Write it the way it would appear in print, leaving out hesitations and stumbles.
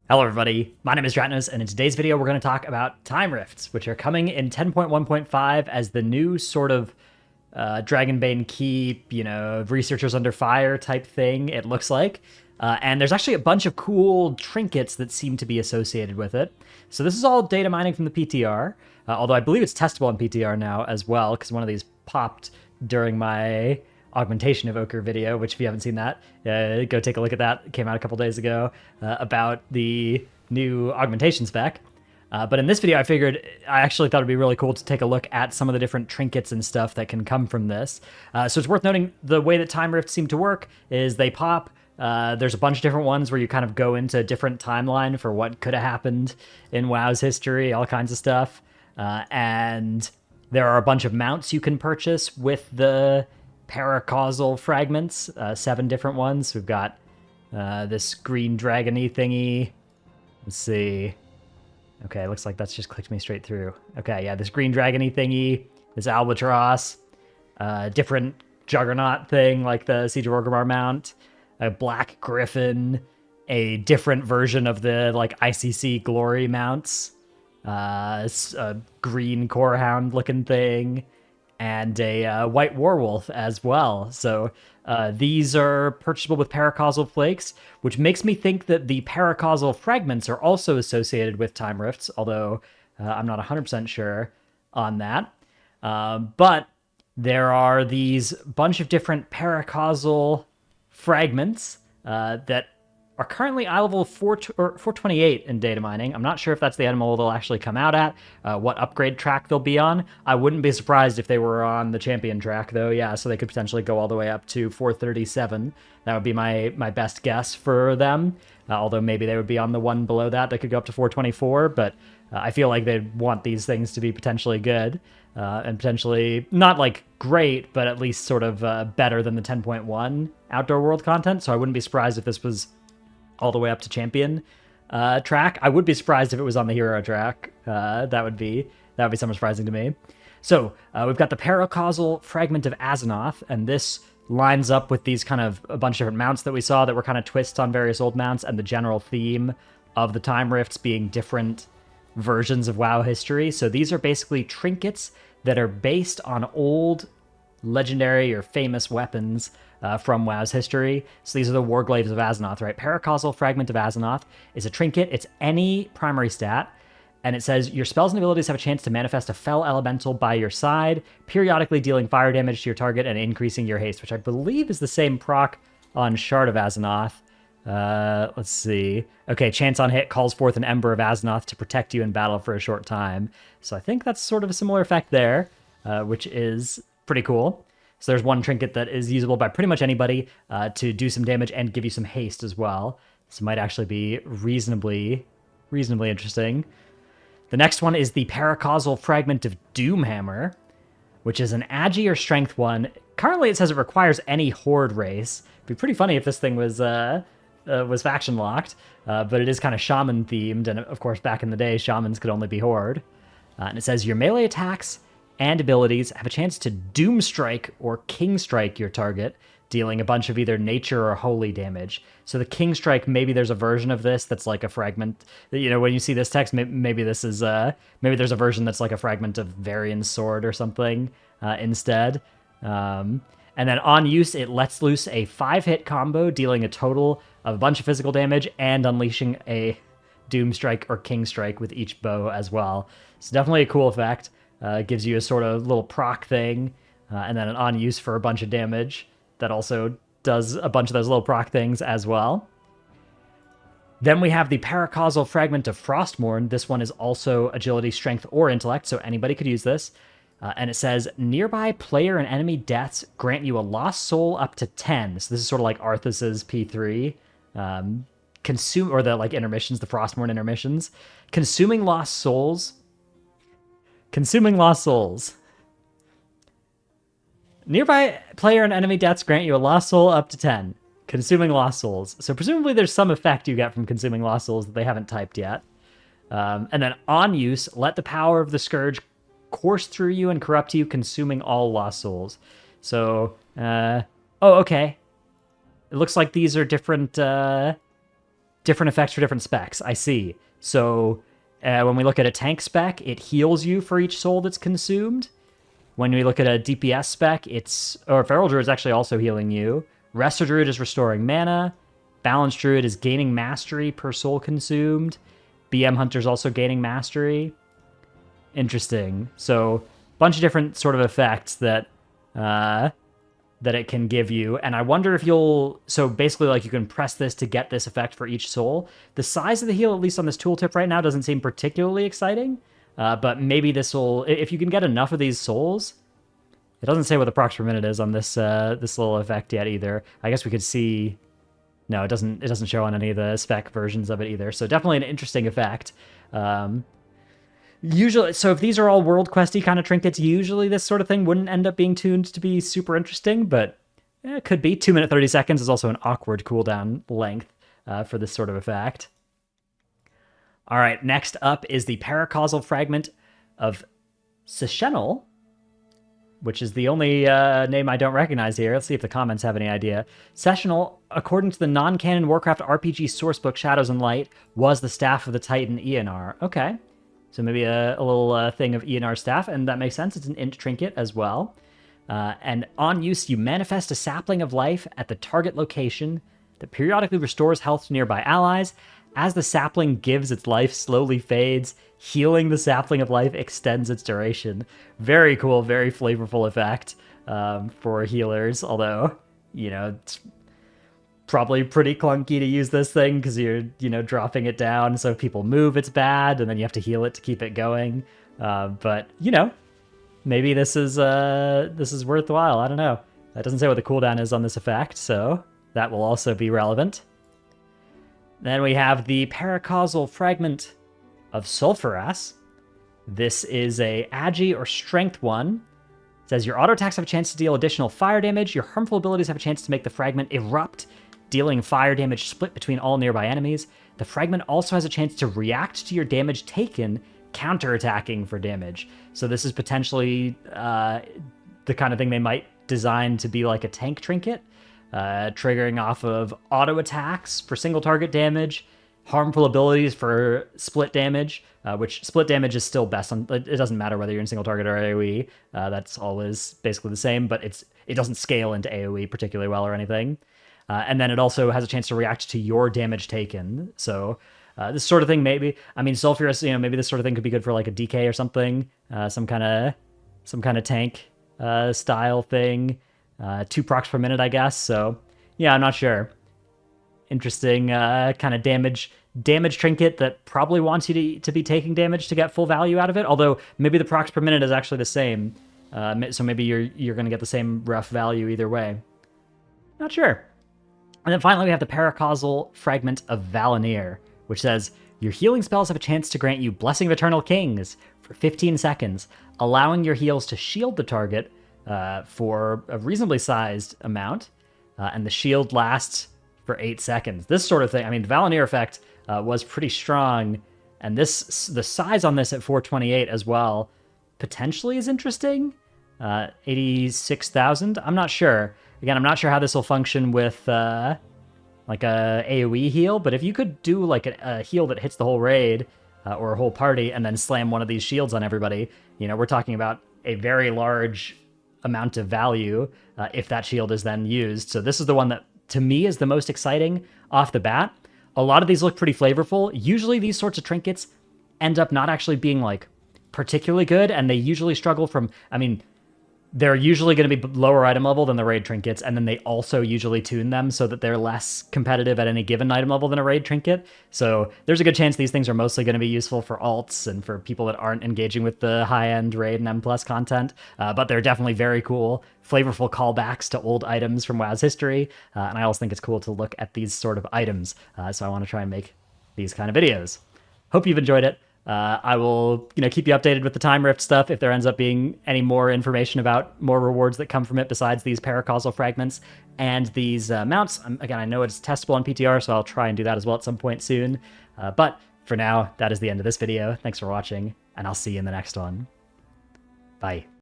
Hello everybody, my name is Dratnos, and in today's video we're going to talk about time rifts, which are coming in 10.1.5 as the new sort of Dragonbane Keep, researchers under fire type thing, it looks like. And there's actually a bunch of cool trinkets that seem to be associated with it. So this is all data mining from the PTR, although I believe it's testable on PTR now as well, because one of these popped during my augmentation of Ochre video, which if you haven't seen that, go take a look at that. It came out a couple days ago about the new augmentation spec. But in this video, I actually thought it'd be really cool to take a look at some of the different trinkets and stuff that can come from this. So it's worth noting the way that time rifts seem to work is they pop. There's a bunch of different ones where you kind of go into a different timeline for what could have happened in WoW's history, all kinds of stuff. And there are a bunch of mounts you can purchase with the Paracausal fragments, 7 different ones. We've got this green dragony thingy. Let's see. Okay, looks like that's just clicked me straight through. Okay, yeah, this green dragony thingy, this albatross, different juggernaut thing like the Siege of Orgrimmar mount, a black griffin, a different version of the like ICC glory mounts, a green corehound looking thing, and a white warwolf as well. So these are purchasable with Paracausal flakes, which makes me think that the Paracausal fragments are also associated with time rifts, although I'm not 100% sure on that. But there are these bunch of different Paracausal fragments that are currently eye level 428 in data mining. I'm not sure if that's the animal they'll actually come out at, what upgrade track they'll be on. I wouldn't be surprised if they were on the champion track, though, yeah, so they could potentially go all the way up to 437. That would be my best guess for them, although maybe they would be on the one below that that could go up to 424, but I feel like they'd want these things to be potentially good, and potentially not like great, but at least sort of better than the 10.1 Outdoor World content, so I wouldn't be surprised if this was all the way up to champion track. I would be surprised if it was on the hero track. That would be somewhat surprising to me. So we've got the Paracausal fragment of Azeroth, and this lines up with these kind of a bunch of different mounts that we saw that were kind of twists on various old mounts, and the general theme of the time rifts being different versions of WoW history. So these are basically trinkets that are based on old legendary or famous weapons from WoW's history. So these are the Warglaives of Azeroth, right? Paracausal Fragment of Azeroth is a trinket. It's any primary stat, and it says your spells and abilities have a chance to manifest a fell elemental by your side, periodically dealing fire damage to your target and increasing your haste, which I believe is the same proc on Shard of Azeroth. Let's see. Okay, chance on hit calls forth an Ember of Azeroth to protect you in battle for a short time. So I think that's sort of a similar effect there, which is pretty cool. So there's one trinket that is usable by pretty much anybody to do some damage and give you some haste as well. This might actually be reasonably interesting. The next one is the Paracausal Fragment of Doomhammer, which is an Agi or Strength one. Currently it says it requires any Horde race. It'd be pretty funny if this thing was faction locked, but it is kind of Shaman themed, and of course back in the day Shamans could only be Horde. And it says your melee attacks and abilities have a chance to Doom Strike or King Strike your target, dealing a bunch of either nature or holy damage. So the King Strike, maybe there's a version of this that's like a fragment. When you see this text, maybe this is maybe there's a version that's like a fragment of Varian's sword or something instead. And then on use, it lets loose a 5-hit combo, dealing a total of a bunch of physical damage and unleashing a Doom Strike or King Strike with each bow as well. So definitely a cool effect. Gives you a sort of little proc thing, and then an on use for a bunch of damage that also does a bunch of those little proc things as well. Then we have the Paracausal Fragment of Frostmourne. This one is also agility, strength, or intellect, so anybody could use this. And it says, nearby player and enemy deaths grant you a lost soul up to 10. So this is sort of like Arthas's P3. Or the like intermissions, the Frostmourne intermissions. Consuming lost souls. Nearby player and enemy deaths grant you a lost soul up to 10. Consuming lost souls. So presumably there's some effect you get from consuming lost souls that they haven't typed yet. And then on use, let the power of the Scourge course through you and corrupt you, consuming all lost souls. So, okay. It looks like these are different different effects for different specs. I see. So when we look at a tank spec, it heals you for each soul that's consumed. When we look at a DPS spec, Feral Druid is actually also healing you. Resto Druid is restoring mana. Balance Druid is gaining mastery per soul consumed. BM Hunter is also gaining mastery. Interesting. So, bunch of different sort of effects that it can give you. And I wonder if so basically like you can press this to get this effect for each soul. The size of the heal, at least on this tooltip right now, doesn't seem particularly exciting. But maybe this will, if you can get enough of these souls. It doesn't say what the procs per minute is on this this little effect yet either. I guess we could see. No, it doesn't show on any of the spec versions of it either. So definitely an interesting effect. Usually, so if these are all world questy kind of trinkets, usually this sort of thing wouldn't end up being tuned to be super interesting, but it could be. 2 minute 30 seconds is also an awkward cooldown length for this sort of effect. All right, next up is the Paracausal fragment of Seshenal, which is the only name I don't recognize here. Let's see if the comments have any idea. Sessional, according to the non-canon Warcraft RPG sourcebook Shadows and Light, was the staff of the Titan ENR. Okay, so maybe a little thing of ENR staff, and that makes sense. It's an int trinket as well. And on use, you manifest a sapling of life at the target location that periodically restores health to nearby allies. As the sapling gives its life, slowly fades. Healing the sapling of life extends its duration. Very cool, very flavorful effect for healers. Although, it's probably pretty clunky to use this thing because you're, dropping it down. So if people move, it's bad, and then you have to heal it to keep it going. But maybe this is worthwhile. I don't know. That doesn't say what the cooldown is on this effect, so that will also be relevant. Then we have the Paracausal fragment of Sulfuras. This is a Agi or Strength one. It says your auto attacks have a chance to deal additional fire damage. Your harmful abilities have a chance to make the fragment erupt, dealing fire damage split between all nearby enemies. The fragment also has a chance to react to your damage taken, counterattacking for damage. So this is potentially the kind of thing they might design to be like a tank trinket. Triggering off of auto attacks for single target damage, harmful abilities for split damage, which split damage is still best on. It doesn't matter whether you're in single target or AoE. That's always basically the same, but it doesn't scale into AoE particularly well or anything. And then it also has a chance to react to your damage taken. So this sort of thing, maybe. I mean, Sulfurous, maybe this sort of thing could be good for like a DK or something, some kind of tank style thing. 2 procs per minute, I guess. So, yeah, I'm not sure. Interesting kind of damage trinket that probably wants you to be taking damage to get full value out of it. Although maybe the procs per minute is actually the same. So maybe you're going to get the same rough value either way. Not sure. And then finally we have the Paracausal fragment of Valinir, which says your healing spells have a chance to grant you Blessing of Eternal Kings for 15 seconds, allowing your heals to shield the target for a reasonably sized amount, and the shield lasts for 8 seconds. This sort of thing, I mean, the Valinir effect was pretty strong, and the size on this at 428 as well potentially is interesting. 86,000. I'm not sure. Again, I'm not sure how this will function with like a AoE heal, but if you could do like a heal that hits the whole raid or a whole party and then slam one of these shields on everybody, we're talking about a very large amount of value if that shield is then used. So this is the one that to me is the most exciting off the bat. A lot of these look pretty flavorful. Usually these sorts of trinkets end up not actually being like particularly good, and they usually struggle from, I mean, they're usually going to be lower item level than the raid trinkets, and then they also usually tune them so that they're less competitive at any given item level than a raid trinket. So there's a good chance these things are mostly going to be useful for alts and for people that aren't engaging with the high-end raid and M+ content, but they're definitely very cool, flavorful callbacks to old items from WoW's history, and I also think it's cool to look at these sort of items, so I want to try and make these kind of videos. Hope you've enjoyed it. I will, keep you updated with the Time Rift stuff if there ends up being any more information about more rewards that come from it besides these Paracausal fragments and these mounts. Again, I know it's testable on PTR, so I'll try and do that as well at some point soon. But for now, that is the end of this video. Thanks for watching, and I'll see you in the next one. Bye.